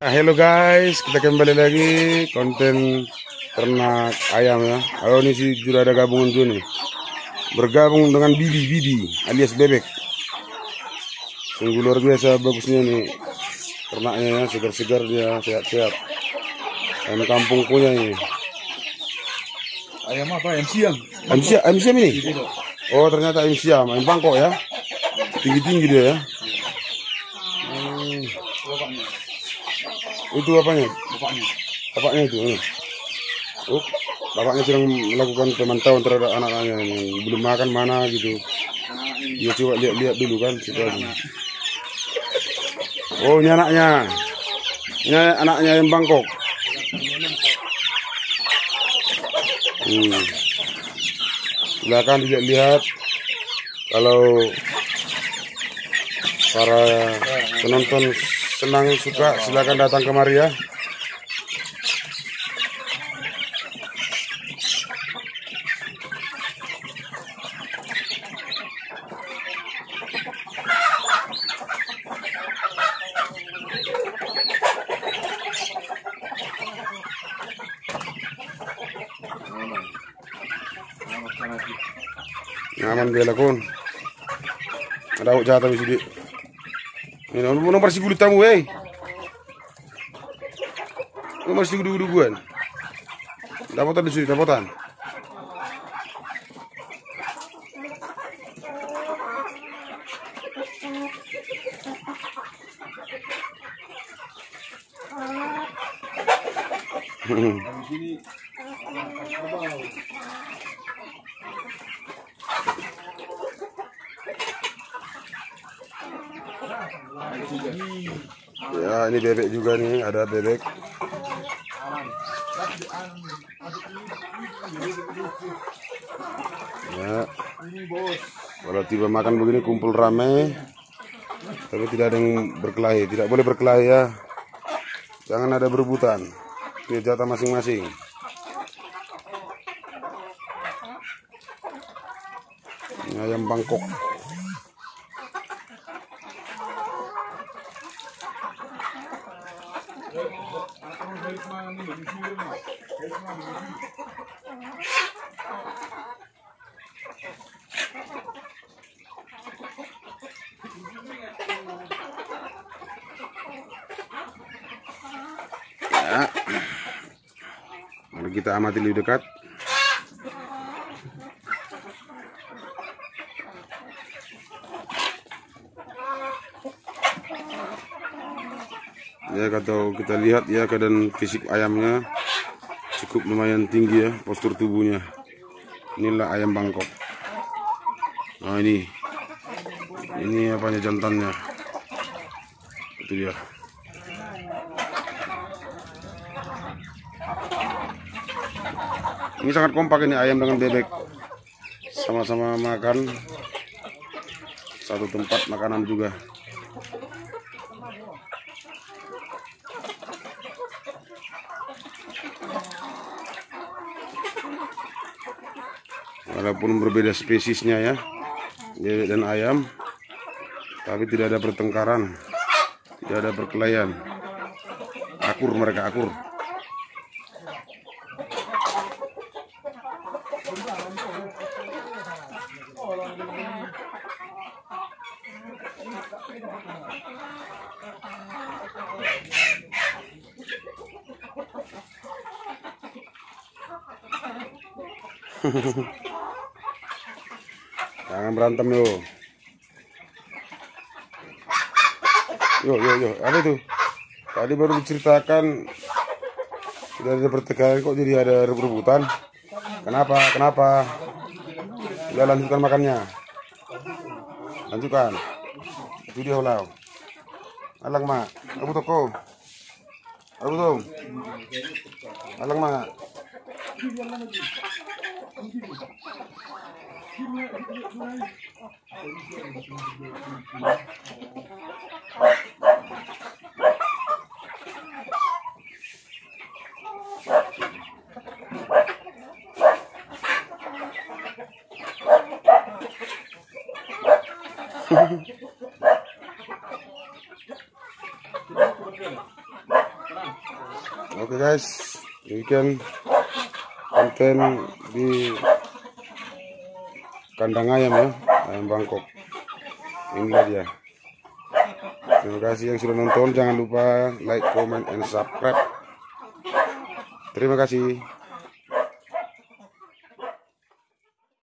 Halo guys, kita kembali lagi konten ternak ayam ya. Ini si sudah ada gabungan juga nih. Bergabung dengan Bibi alias bebek. Sungguh luar biasa bagusnya nih ternaknya ya, segar-segar dia, sehat-sehat. Ayam kampung punya ini. Ayam apa? Ayam siam. Ayam siam ini? Oh ternyata ayam siam, ayam Bangkok ya. Tinggi-tinggi dia ya. Itu apanya? Bapaknya itu. Oh, bapaknya sedang melakukan pemantauan terhadap anak-anaknya yang belum makan mana gitu. Dia coba lihat dulu kan situasi. Oh, ini anaknya. Ini anaknya yang Bangkok. Silakan dilihat kalau para penonton senang suka, silakan datang kemari ya. Nyaman dia lakon. Ada awak jahat habis ini. Ini nomor si gulut tamu, hey. Nomor si gudu-guduan. Dapatan di sini, dapatan. Ya, ini bebek juga nih, ada bebek. Ya. Kalau tiba makan begini kumpul ramai, tapi tidak ada yang berkelahi, tidak boleh berkelahi ya. Jangan ada berebutan. Ini jatah masing-masing. Ini ayam Bangkok. Ya. Mari kita amati lebih dekat. Ya, kalau kita lihat ya keadaan fisik ayamnya cukup lumayan tinggi ya, postur tubuhnya. Inilah ayam Bangkok. Nah ini apanya jantannya. Itu dia. Ini sangat kompak ini ayam dengan bebek. Sama-sama makan satu tempat makanan juga. Walaupun berbeda spesiesnya ya, bebek dan ayam, tapi tidak ada pertengkaran, tidak ada perkelahian. Akur mereka, akur. Jangan berantem lo. Yo. Apa itu? Tadi baru diceritakan sudah ada pertengkaran, kok jadi ada rebutan? Kenapa? Udah lanjutkan makannya. Lanjutkan. Itu dia ulau. Alang mak. Abu toko. Abu tom. Alang mak. Oke guys, demikian konten di kandang ayam ya, ayam Bangkok. Inilah dia. Terima kasih yang sudah nonton. Jangan lupa like, comment, and subscribe. Terima kasih.